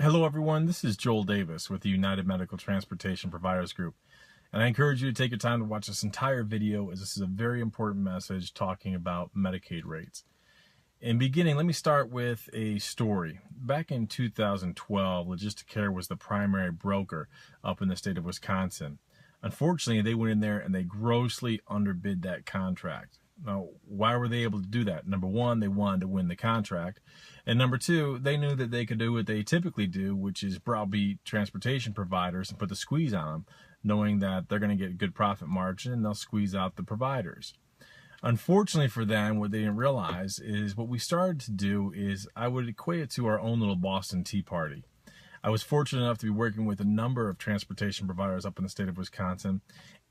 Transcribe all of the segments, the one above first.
Hello everyone, this is Joel Davis with the United Medical Transportation Providers Group, and I encourage you to take your time to watch this entire video as this is a very important message talking about Medicaid rates. In beginning, let me start with a story. Back in 2012, Logisticare was the primary broker up in the state of Wisconsin. Unfortunately, they went in there and they grossly underbid that contract. Now, why were they able to do that? Number one, they wanted to win the contract. And number two, they knew that they could do what they typically do, which is browbeat transportation providers and put the squeeze on them, knowing that they're going to get a good profit margin and they'll squeeze out the providers. Unfortunately for them, what they didn't realize is what we started to do is I would equate it to our own little Boston Tea Party. I was fortunate enough to be working with a number of transportation providers up in the state of Wisconsin.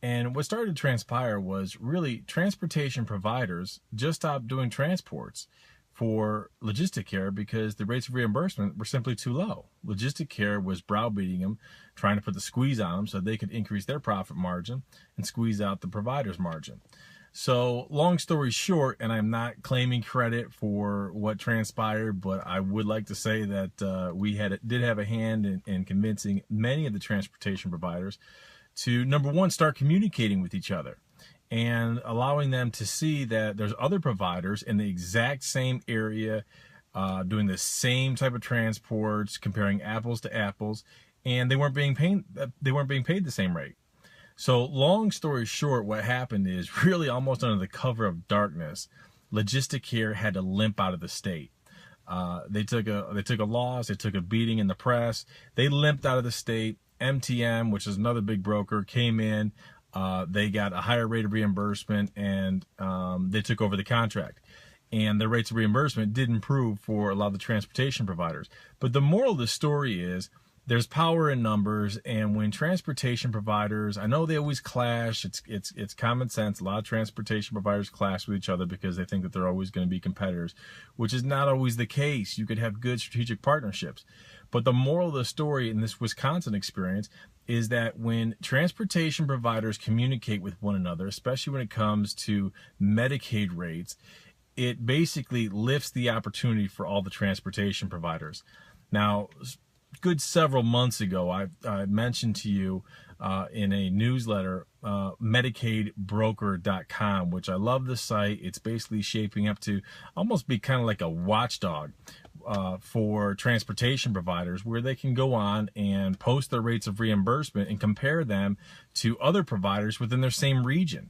And what started to transpire was really transportation providers just stopped doing transports for Logisticare because the rates of reimbursement were simply too low. Logisticare was browbeating them, trying to put the squeeze on them so they could increase their profit margin and squeeze out the provider's margin. So long story short, and I'm not claiming credit for what transpired, but I would like to say that we did have a hand in convincing many of the transportation providers to, number one, start communicating with each other and allowing them to see that there's other providers in the exact same area doing the same type of transports, comparing apples to apples, and they weren't being paid the same rate. So long story short, what happened is really almost under the cover of darkness, Logisticare had to limp out of the state. They took a loss, they took a beating in the press, they limped out of the state. MTM, which is another big broker, came in. They got a higher rate of reimbursement, and they took over the contract. And the rates of reimbursement did improve for a lot of the transportation providers. But the moral of the story is there's power in numbers, and when transportation providers, I know they always clash. It's common sense. A lot of transportation providers clash with each other because they think that they're always going to be competitors, which is not always the case. You could have good strategic partnerships. But the moral of the story in this Wisconsin experience is that when transportation providers communicate with one another, especially when it comes to Medicaid rates, it basically lifts the opportunity for all the transportation providers. Now, good several months ago, I mentioned to you in a newsletter, MedicaidBroker.com, which I love the site. It's basically shaping up to almost be kind of like a watchdog for transportation providers, where they can go on and post their rates of reimbursement and compare them to other providers within their same region.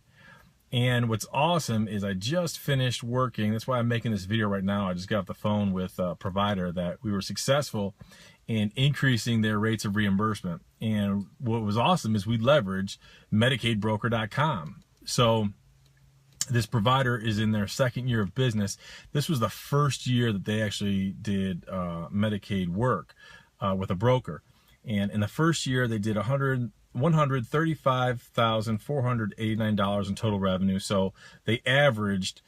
And what's awesome is I just finished working. That's why I'm making this video right now. I just got off the phone with a provider that we were successful in increasing their rates of reimbursement. And what was awesome is we leveraged MedicaidBroker.com. So this provider is in their second year of business. This was the first year that they actually did Medicaid work with a broker. And in the first year, they did $135,489 in total revenue. So they averaged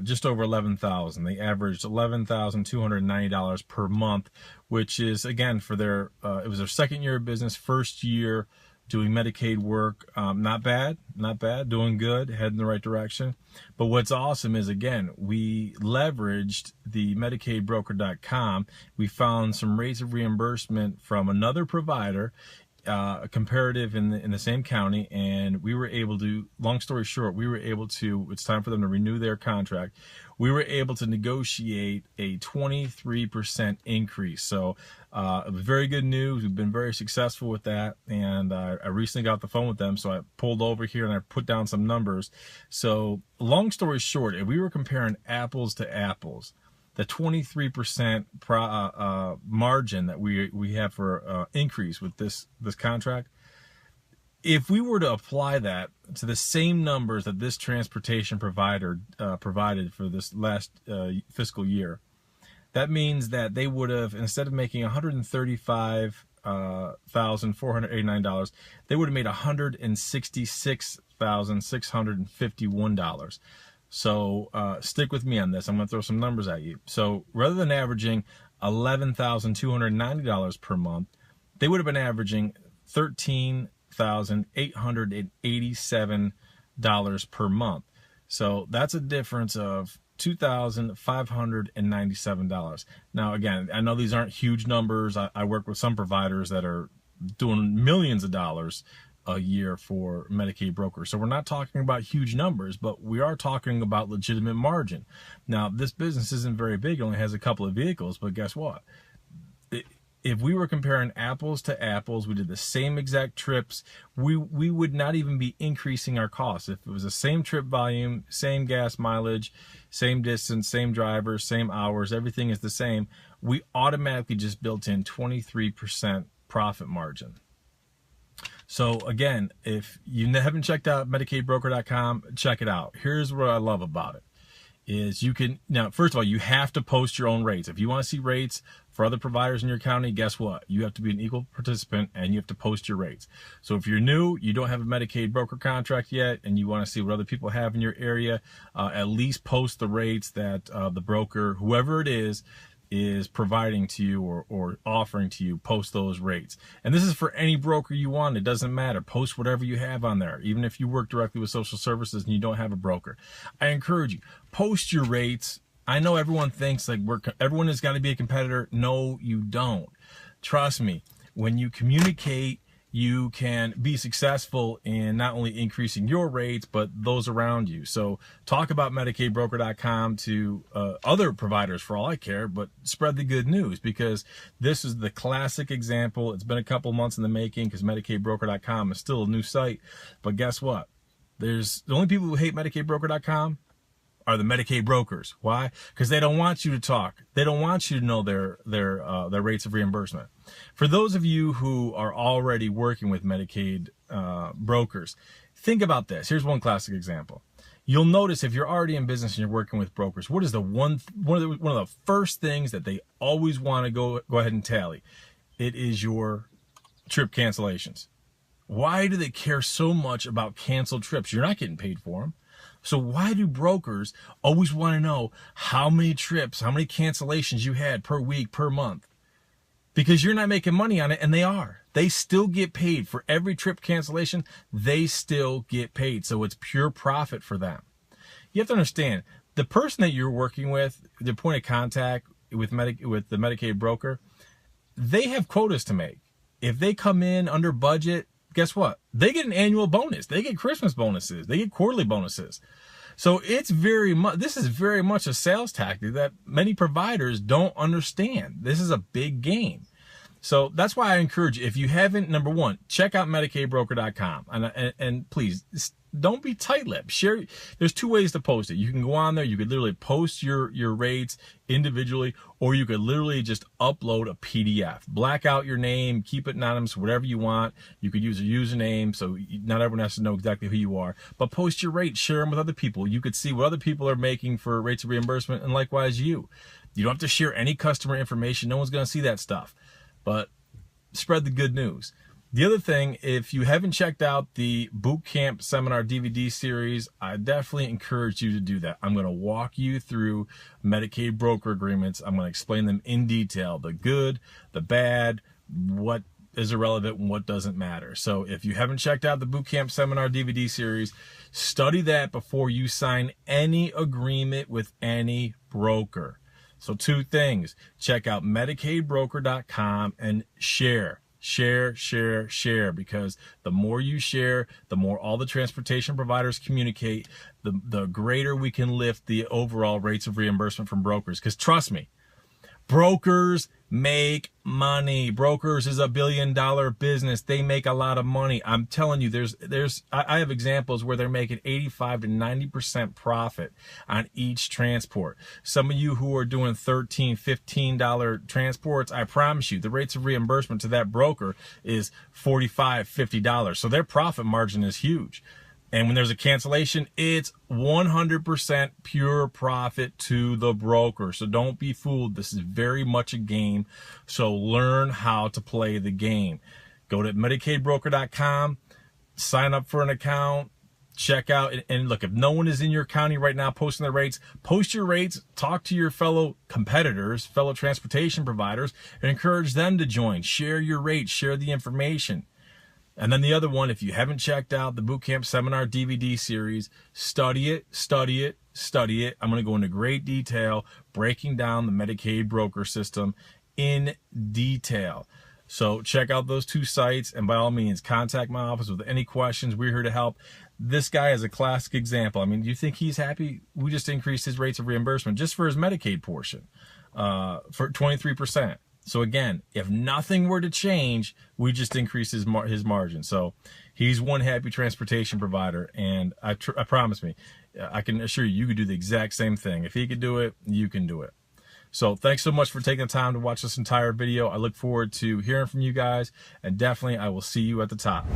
just over $11,000. They averaged $11,290 per month, which is, again, for their it was their second year of business, first year doing Medicaid work. Not bad, doing good, heading in the right direction. But what's awesome is, again, we leveraged the MedicaidBroker.com. We found some rates of reimbursement from another provider, comparative in the same county, and we were able to, long story short, it's time for them to renew their contract. We were able to negotiate a 23% increase. So it was very good news. We've been very successful with that, and I recently got off the phone with them, so I pulled over here and I put down some numbers. So long story short, if we were comparing apples to apples, the 23% margin that we have for increase with this contract, if we were to apply that to the same numbers that this transportation provider provided for this last fiscal year, that means that they would have, instead of making $135,489, they would have made $166,651. So stick with me on this. I'm going to throw some numbers at you. So rather than averaging $11,290 per month, they would have been averaging $13,887 per month. So that's a difference of $2,597. Now, again, I know these aren't huge numbers. I work with some providers that are doing millions of dollars a year for Medicaid brokers. So we're not talking about huge numbers, but we are talking about legitimate margin. Now, this business isn't very big. It only has a couple of vehicles, but guess what? If we were comparing apples to apples, we did the same exact trips, we would not even be increasing our costs. If it was the same trip volume, same gas mileage, same distance, same drivers, same hours, everything is the same, we automatically just built in 23% profit margin. So again, if you haven't checked out MedicaidBroker.com, check it out. Here's what I love about it. Is you can, now, first of all, you have to post your own rates. If you want to see rates for other providers in your county, guess what? You have to be an equal participant and you have to post your rates. So if you're new, you don't have a Medicaid broker contract yet, and you want to see what other people have in your area, at least post the rates that the broker, whoever it is providing to you or offering to you. Post those rates. And this is for any broker you want. It doesn't matter. Post whatever you have on there. Even if you work directly with social services and you don't have a broker, I encourage you, post your rates. I know everyone thinks like everyone has got to be a competitor. No, you don't. Trust me. When you communicate, you can be successful in not only increasing your rates, but those around you. So talk about MedicaidBroker.com to other providers for all I care, but spread the good news, because this is the classic example. It's been a couple months in the making because MedicaidBroker.com is still a new site. But guess what? The only people who hate MedicaidBroker.com are the Medicaid brokers. Why? Because they don't want you to talk. They don't want you to know their rates of reimbursement. For those of you who are already working with Medicaid brokers, think about this. Here's one classic example. You'll notice if you're already in business and you're working with brokers, what is one of the first things that they always want to go ahead and tally? It is your trip cancellations. Why do they care so much about canceled trips? You're not getting paid for them. So why do brokers always want to know how many trips, how many cancellations you had per week, per month? Because you're not making money on it, and they are. They still get paid for every trip cancellation. They still get paid. So it's pure profit for them. You have to understand, the person that you're working with, the point of contact with the Medicaid broker, they have quotas to make. If they come in under budget, guess what? They get an annual bonus. They get Christmas bonuses. They get quarterly bonuses. So this is very much a sales tactic that many providers don't understand. This is a big game. So that's why I encourage you, if you haven't, number one, check out MedicaidBroker.com. And please, don't be tight-lipped. Share. There's two ways to post it. You can go on there. You could literally post your rates individually, or you could literally just upload a PDF. Black out your name, keep it anonymous, whatever you want. You could use a username, so not everyone has to know exactly who you are. But post your rates. Share them with other people. You could see what other people are making for rates of reimbursement, and likewise you. You don't have to share any customer information. No one's going to see that stuff. But spread the good news. The other thing, if you haven't checked out the Boot Camp Seminar DVD series, I definitely encourage you to do that. I'm going to walk you through Medicaid broker agreements. I'm going to explain them in detail, the good, the bad, what is irrelevant and what doesn't matter. So if you haven't checked out the Boot Camp Seminar DVD series, study that before you sign any agreement with any broker. So two things, check out MedicaidBroker.com and share, because the more you share, the more all the transportation providers communicate, the greater we can lift the overall rates of reimbursement from brokers. Because trust me, brokers make money. Brokers is $1 billion business. They make a lot of money. I'm telling you, I have examples where they're making 85 to 90% profit on each transport. Some of you who are doing $13, $15 transports, I promise you, the rates of reimbursement to that broker is $45, $50. So their profit margin is huge. And when there's a cancellation, it's 100% pure profit to the broker. So don't be fooled. This is very much a game. So learn how to play the game. Go to MedicaidBroker.com, sign up for an account, check out. And look, if no one is in your county right now posting their rates, post your rates, talk to your fellow competitors, fellow transportation providers, and encourage them to join. Share your rates, share the information. And then the other one, if you haven't checked out the Bootcamp Seminar DVD series, study it, study it. I'm going to go into great detail, breaking down the Medicaid broker system in detail. So check out those 2 sites, and by all means, contact my office with any questions. We're here to help. This guy is a classic example. I mean, do you think he's happy? We just increased his rates of reimbursement just for his Medicaid portion for 23%. So again, if nothing were to change, we just increase his margin. So he's one happy transportation provider, and I promise me, I can assure you, you could do the exact same thing. If he could do it, you can do it. So thanks so much for taking the time to watch this entire video. I look forward to hearing from you guys, and definitely I will see you at the top.